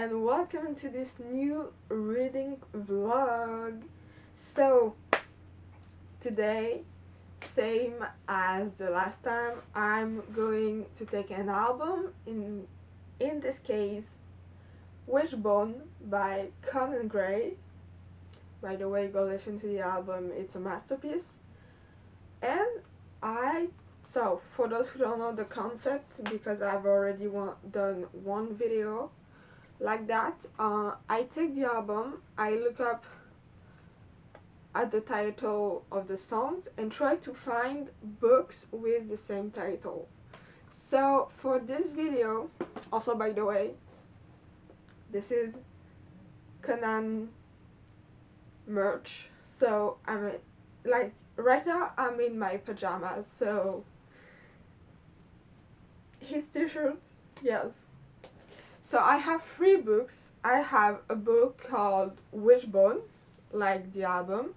and welcome to this new reading vlog. So today, same as the last time, I'm going to take an album, in this case Wishbone by Conan Gray. By the way, go listen to the album, it's a masterpiece. And so for those who don't know the concept, because I've already done one video like that, I take the album, I look up at the title of the songs and try to find books with the same title. So for this video, also by the way, this is Conan merch, so like right now I'm in my pajamas, so his t-shirt, yes. So I have 3 books. I have a book called Wishbone, like the album,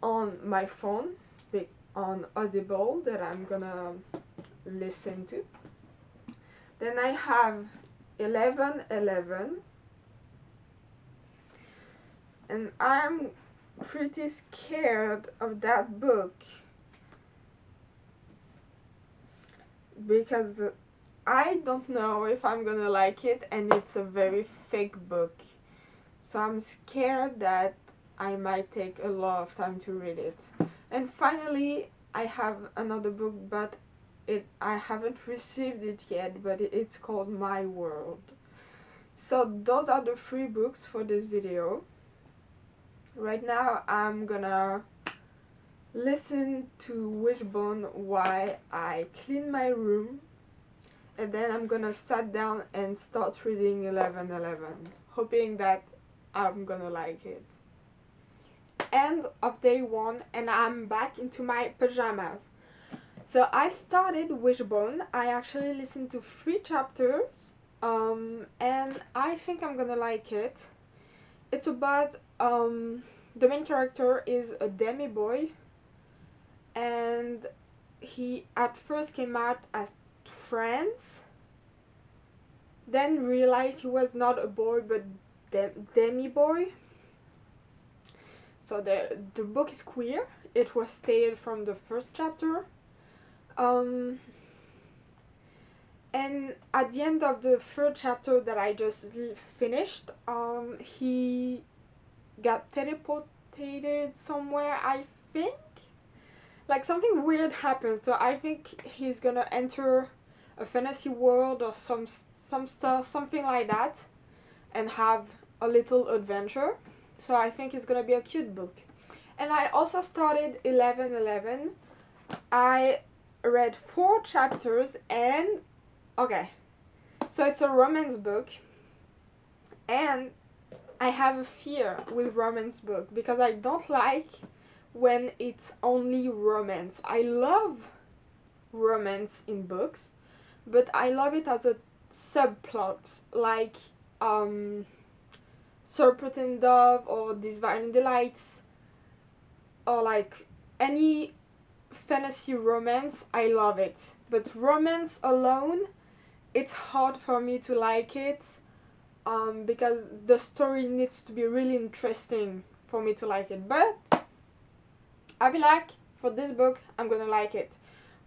on my phone, on Audible, that I'm gonna listen to. Then I have 11:11, and I'm pretty scared of that book because I don't know if I'm gonna like it, and it's a very fake book. So I'm scared that I might take a lot of time to read it. And finally, I have another book, but I haven't received it yet, but it's called My World. So those are the 3 books for this video. Right now I'm gonna listen to Wishbone while I clean my room, and then I'm gonna sit down and start reading 11:11, hoping that I'm gonna like it. End of day 1, and I'm back into my pajamas. So I started Wishbone. I actually listened to 3 chapters, and I think I'm gonna like it. It's about, the main character is a demi boy, and he at first came out as trans, then realized he was not a boy but demi boy. So the book is queer. It was stated from the first chapter. And at the end of the 3rd chapter that I just finished, he got teleported somewhere, I think. Like something weird happened, so I think he's gonna enter a fantasy world or some stuff, something like that, and have a little adventure. So I think it's gonna be a cute book. And I also started 11:11. I read 4 chapters, and okay, so it's a romance book, and I have a fear with romance book because I don't like when it's only romance. I love romance in books, but I love it as a subplot, like Serpent and Dove or These Violent Delights, or like any fantasy romance. I love it, but romance alone, it's hard for me to like it, because the story needs to be really interesting for me to like it. But I feel like for this book I'm gonna like it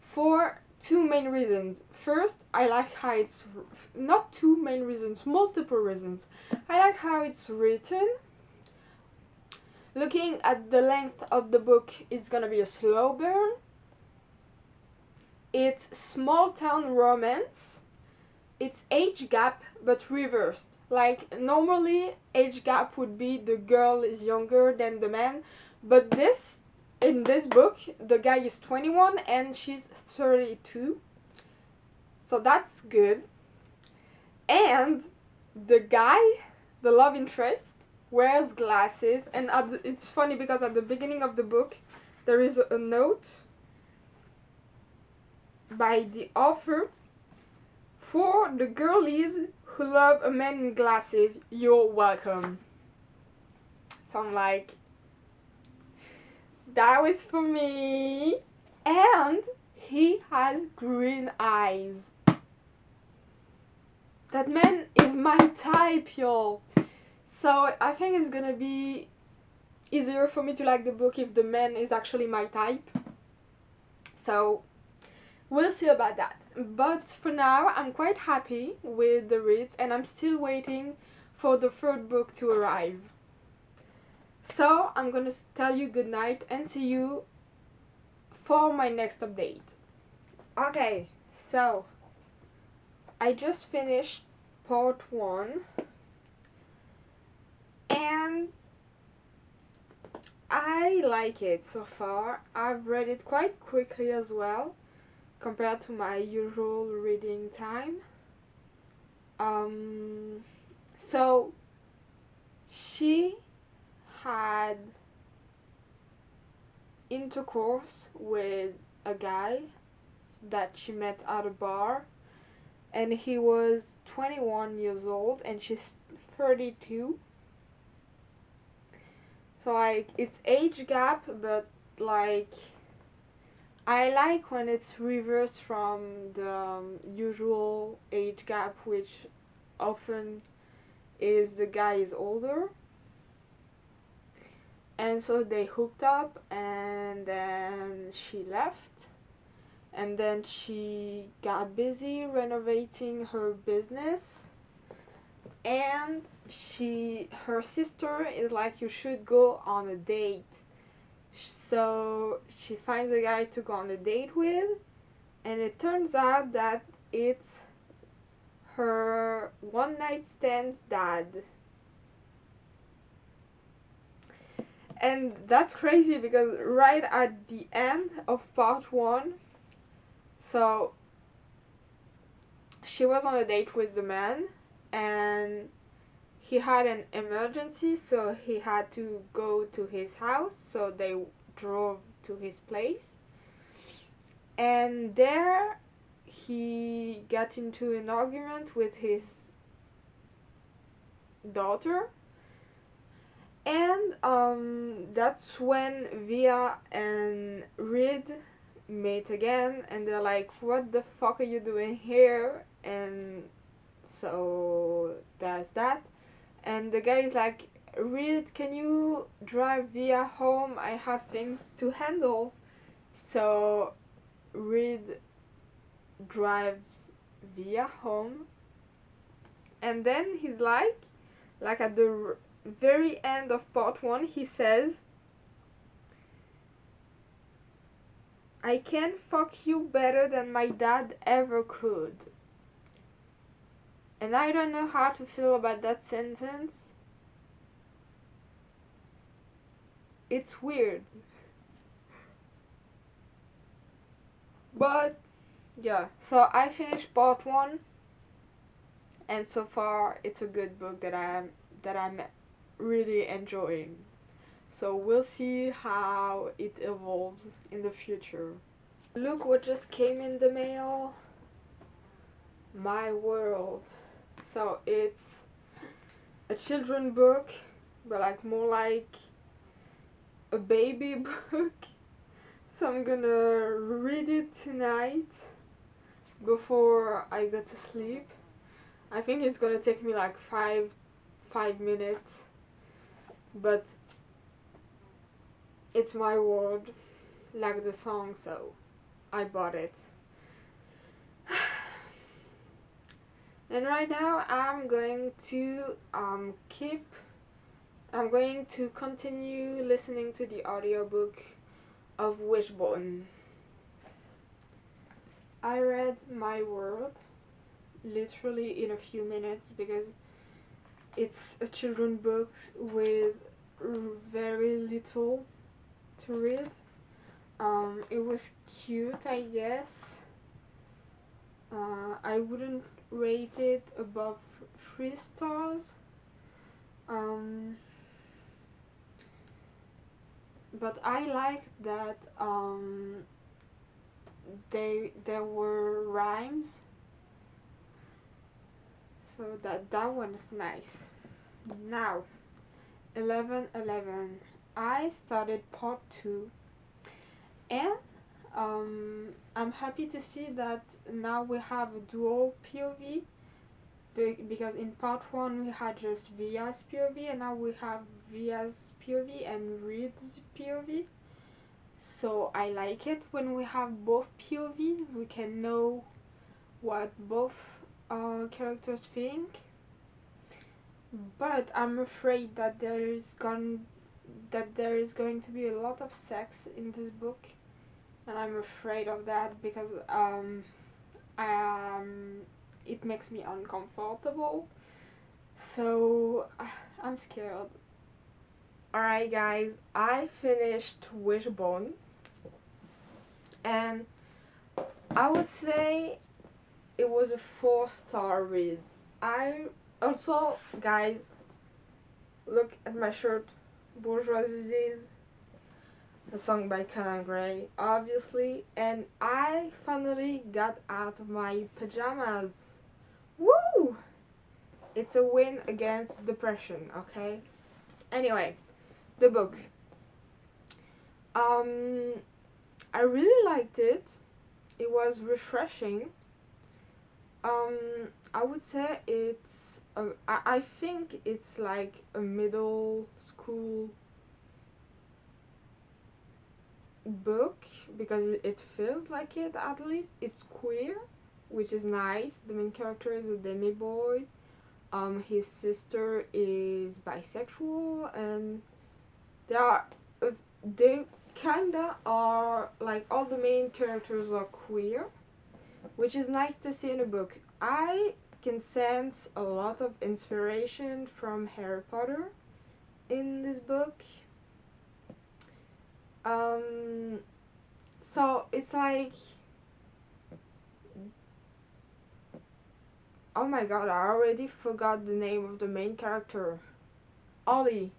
for 2 main reasons. First, I like how it's not 2 main reasons, multiple reasons. I like how it's written. Looking at the length of the book, it's gonna be a slow burn. It's small town romance. It's age gap but reversed. Like normally age gap would be the girl is younger than the man, but in this book the guy is 21 and she's 32. So that's good. And the guy, the love interest, wears glasses, and it's funny because at the beginning of the book there is a note by the author: for the girlies who love a man in glasses, you're welcome. So I'm like, that was for me. And he has green eyes. That man is my type, y'all. So I think it's gonna be easier for me to like the book if the man is actually my type. So we'll see about that. But for now, I'm quite happy with the reads and I'm still waiting for the third book to arrive. So I'm gonna tell you good night and see you for my next update. Okay, so I just finished part 1 and I like it so far. I've read it quite quickly as well compared to my usual reading time. So she had intercourse with a guy that she met at a bar, and he was 21 years old and she's 32. So like it's age gap, but like I like when it's reversed from the usual age gap, which often is the guy is older. And so they hooked up and then she left. And then she got busy renovating her business. And her sister is like, you should go on a date. So she finds a guy to go on a date with. And it turns out that it's her one night stand's dad. And that's crazy because right at the end of part 1, so she was on a date with the man and he had an emergency, so he had to go to his house, so they drove to his place. And there he got into an argument with his daughter. And that's when Via and Reed meet again, and they're like, what the fuck are you doing here? And so there's that. And the guy is like, Reed, can you drive Via home? I have things to handle. So Reed drives Via home, and then he's like at the very end of part 1, he says, I can fuck you better than my dad ever could. And I don't know how to feel about that sentence. It's weird. But yeah, so I finished part 1 and so far it's a good book that I'm really enjoying. So we'll see how it evolves in the future. Look what just came in the mail. My World. So it's a children book, but like more like a baby book. So I'm gonna read it tonight before I go to sleep. I think it's gonna take me like five minutes, but it's my world, like the song, so I bought it. And right now I'm going to continue listening to the audiobook of Wishbone. I read My World literally in a few minutes because it's a children book with very little to read. It was cute, I guess. I wouldn't rate it above 3 stars. But I like that there were rhymes, so that one is nice. Now, 11:11. I started part 2, and I'm happy to see that now we have a dual POV, because in part 1 we had just Via's POV, and now we have Via's POV and Reed's POV. So I like it when we have both POVs. We can know what both characters think. But I'm afraid that there is going to be a lot of sex in this book, and I'm afraid of that because it makes me uncomfortable. So I'm scared. Alright, guys, I finished Wishbone, and I would say it was a 4-star read. I also, guys, look at my shirt, Bourgeoisies, a song by Conan Gray, obviously, and I finally got out of my pajamas. Woo! It's a win against depression, okay? Anyway, the book. I really liked it. It was refreshing. I would say it's I think it's like a middle school book because it feels like it. At least it's queer, which is nice. The main character is a demi boy. His sister is bisexual, and they are they kinda are like all the main characters are queer, which is nice to see in a book. I can sense a lot of inspiration from Harry Potter in this book. So it's like, oh my god, I already forgot the name of the main character. Ollie.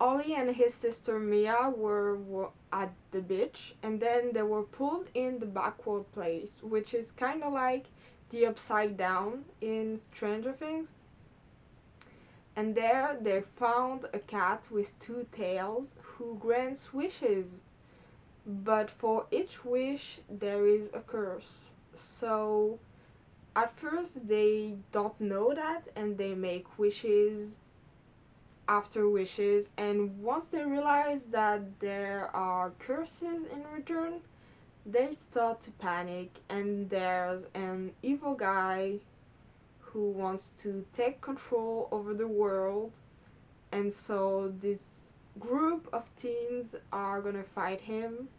Ollie and his sister Mia were at the beach, and then they were pulled in the backward place, which is kind of like the upside down in Stranger Things. And there they found a cat with 2 tails who grants wishes. But for each wish there is a curse. So at first they don't know that, and they make wishes after wishes, and once they realize that there are curses in return, they start to panic, and there's an evil guy who wants to take control over the world, and so this group of teens are gonna fight him.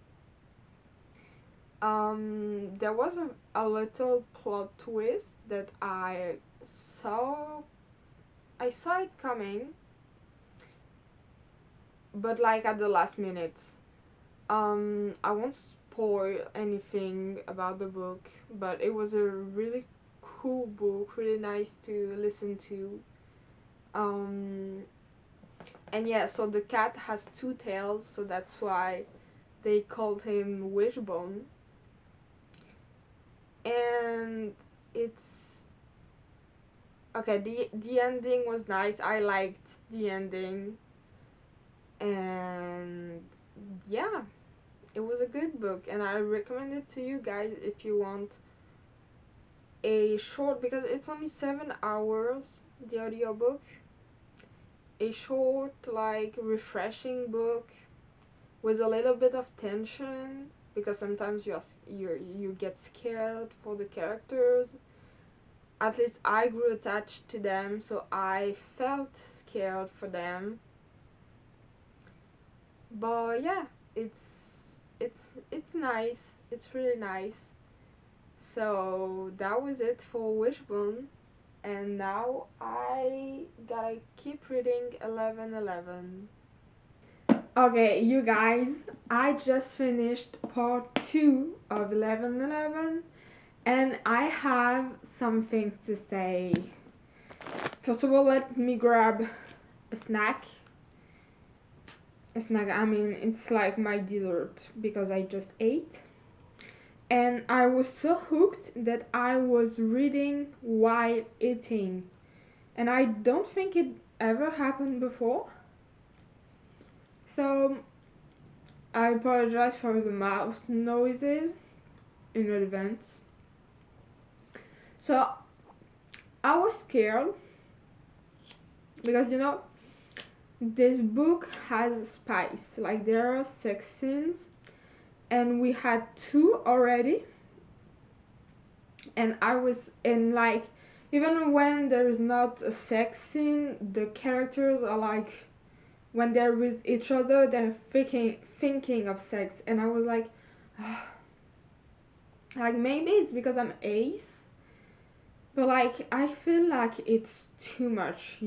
There was a little plot twist that I saw it coming, but like at the last minute. I won't spoil anything about the book, but it was a really cool book, really nice to listen to. Um, and yeah, so the cat has 2 tails, so that's why they called him Wishbone. And it's okay. The ending was nice. I liked the ending, and yeah, it was a good book, and I recommend it to you guys if you want a short, because it's only 7 hours, the audiobook. A short, like, refreshing book with a little bit of tension, because sometimes you get scared for the characters. At least I grew attached to them, so I felt scared for them. But yeah, it's nice. It's really nice. So that was it for Wishbone, and now I gotta keep reading 1111. Okay, you guys, I just finished part 2 of 1111, and I have some things to say. First of all, let me grab a snack. I mean, it's like my dessert because I just ate. And I was so hooked that I was reading while eating. And I don't think it ever happened before. So I apologize for the mouth noises in advance. So I was scared because this book has spice. Like there are sex scenes, and we had two already, and I was in like even when there is not a sex scene, the characters are like when they're with each other, they're thinking of sex, and I was like, like maybe it's because I'm ace, but like I feel like it's too much.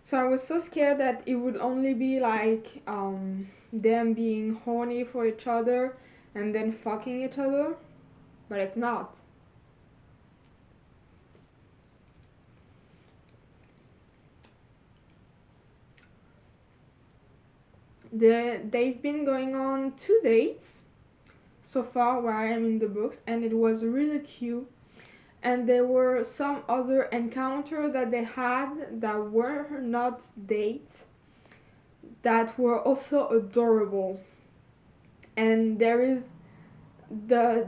So I was so scared that it would only be like them being horny for each other and then fucking each other, but it's not. They've been going on 2 dates so far where I am in the books, and it was really cute. And there were some other encounters that they had that were not dates that were also adorable. And there is the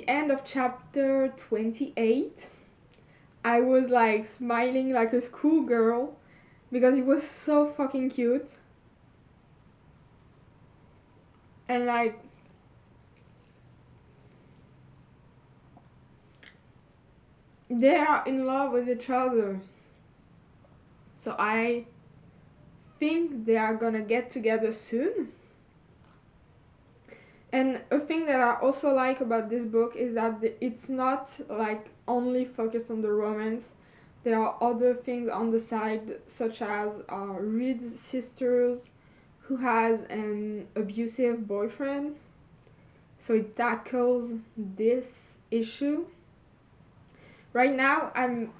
end of chapter 28. I was like smiling like a schoolgirl because it was so fucking cute. And like they are in love with each other. So I think they are gonna get together soon. And a thing that I also like about this book is that it's not like only focused on the romance. There are other things on the side, such as Reed's sisters, who has an abusive boyfriend. So it tackles this issue. Right now, I'm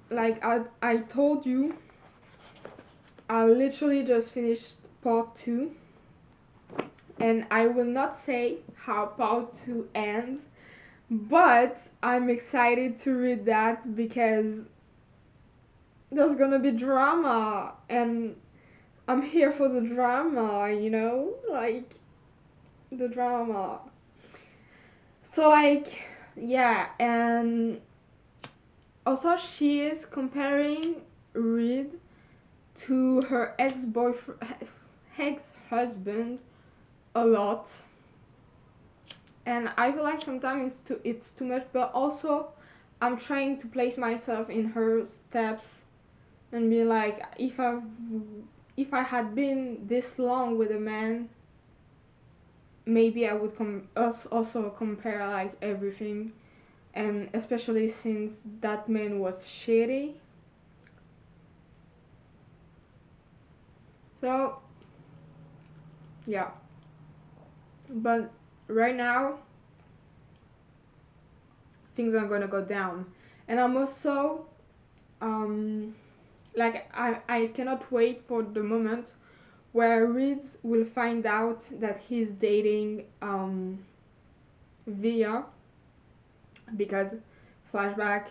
like I told you, I literally just finished part 2, and I will not say how part 2 ends, but I'm excited to read that because there's gonna be drama, and I'm here for the drama, like the drama. So, like, yeah, and also she is comparing Reed to her ex-boyfriend, ex-husband a lot, and I feel like sometimes it's too much. But also, I'm trying to place myself in her steps and be like, if I had been this long with a man, maybe I would also compare like everything, and especially since that man was shitty. So yeah, but right now things are gonna go down, and I'm also like I cannot wait for the moment where Reed will find out that he's dating Via, because flashback,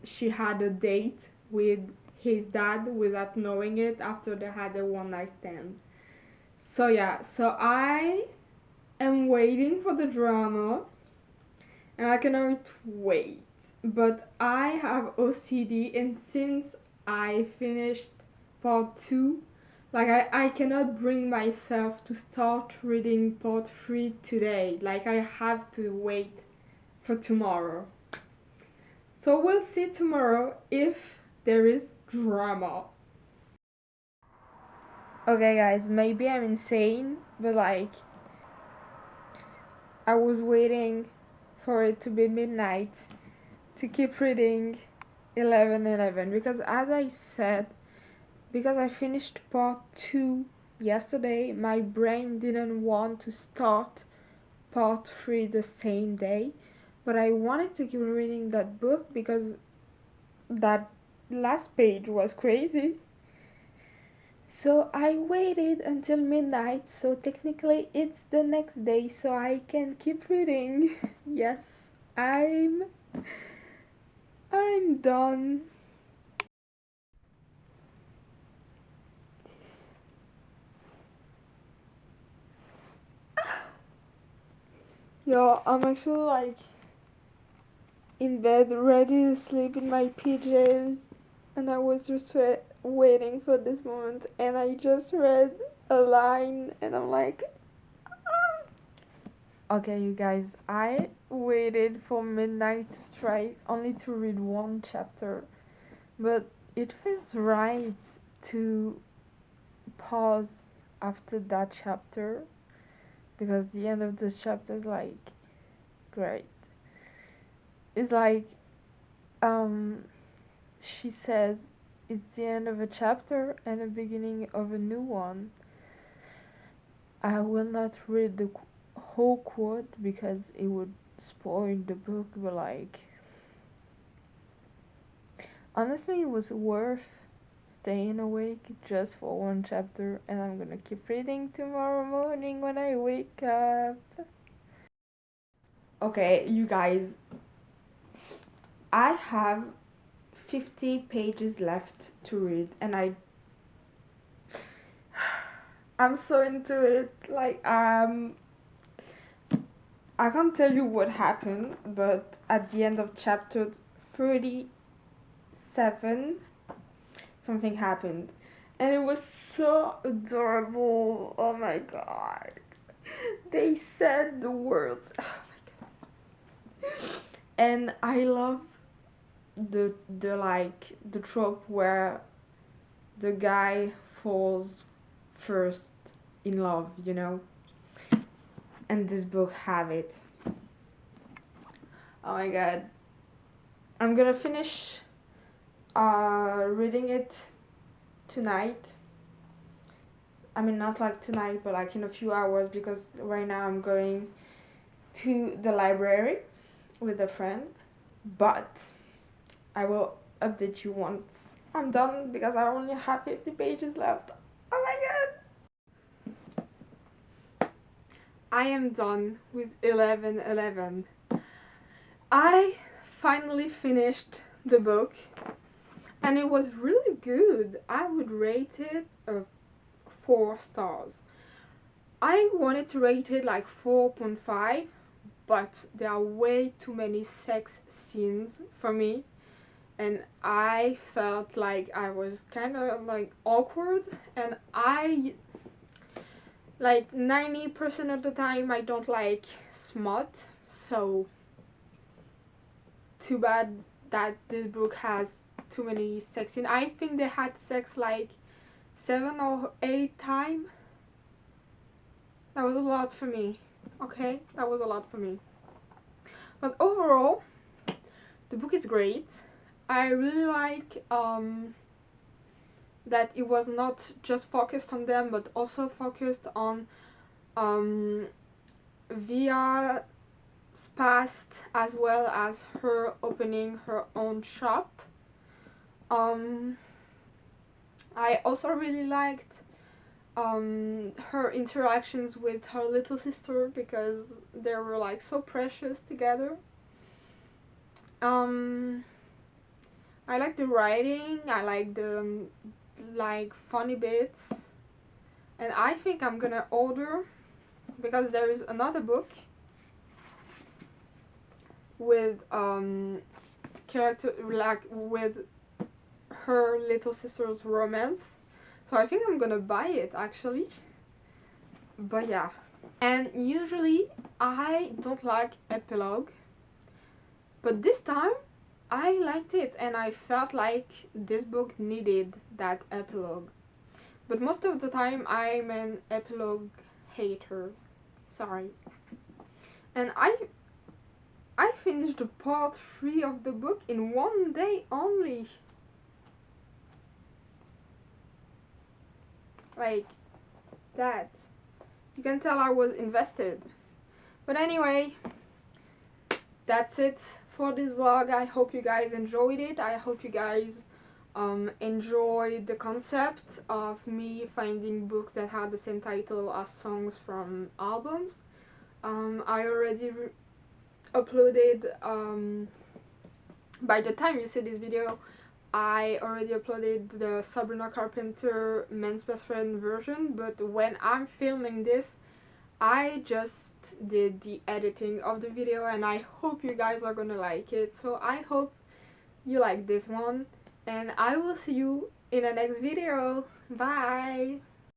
she had a date with his dad without knowing it after they had a one night stand. So yeah, so I am waiting for the drama, and I cannot wait. But I have OCD, and since I finished part 2, like I cannot bring myself to start reading part 3 today. Like I have to wait for tomorrow. So we'll see tomorrow if there is drama. Okay, guys, maybe I'm insane, but like, I was waiting for it to be midnight to keep reading 11:11 because, as I said, because I finished part 2 yesterday, my brain didn't want to start part 3 the same day, but I wanted to keep reading that book because that last page was crazy. So I waited until midnight, so technically it's the next day, so I can keep reading. Yes, I'm done. Yo, I'm actually like in bed ready to sleep in my PJs, and I was just waiting for this moment, and I just read a line and I'm like, okay, you guys, I waited for midnight to strike only to read one chapter, but it feels right to pause after that chapter because the end of the chapter is like great. It's like she says it's the end of a chapter and the beginning of a new one. I will not read the whole quote because it would spoil the book, but like honestly it was worth staying awake just for one chapter, and I'm gonna keep reading tomorrow morning when I wake up. Okay, you guys, I have 50 pages left to read and I'm so into it. Like I can't tell you what happened, but at the end of chapter 37 something happened and it was so adorable. Oh my god. They said the words. Oh my god. And I love the the trope where the guy falls first in love, you know? And this book have it. Oh my god. I'm gonna finish reading it tonight. I mean, not like tonight, but like in a few hours, because right now I'm going to the library with a friend. But I will update you once I'm done because I only have 50 pages left. Oh my god! I am done with 11:11. I finally finished the book and it was really good. I would rate it 4 stars. I wanted to rate it like 4.5, but there are way too many sex scenes for me, and I felt like I was kind of like awkward, and I like 90% of the time I don't like smut, so too bad that this book has too many sex scenes. I think they had sex like 7 or 8 times. That was a lot for me. Okay, that was a lot for me. But overall, the book is great. I really like that it was not just focused on them, but also focused on Via's past as well as her opening her own shop. I also really liked her interactions with her little sister because they were like so precious together. I like the writing, I like the like funny bits, and I think I'm gonna order because there is another book with character like with her little sister's romance, so I think I'm gonna buy it actually. But yeah, and usually I don't like epilogue, but this time I liked it and I felt like this book needed that epilogue. But most of the time I'm an epilogue hater. Sorry. And I finished the part 3 of the book in one day only. Like that. You can tell I was invested. But anyway, that's it for this vlog. I hope you guys enjoyed it. I hope you guys enjoyed the concept of me finding books that had the same title as songs from albums. I already uploaded, by the time you see this video, I already uploaded the Sabrina Carpenter Man's Best Friend version, but when I'm filming this, I just did the editing of the video and I hope you guys are gonna like it. So I hope you like this one and I will see you in the next video. Bye!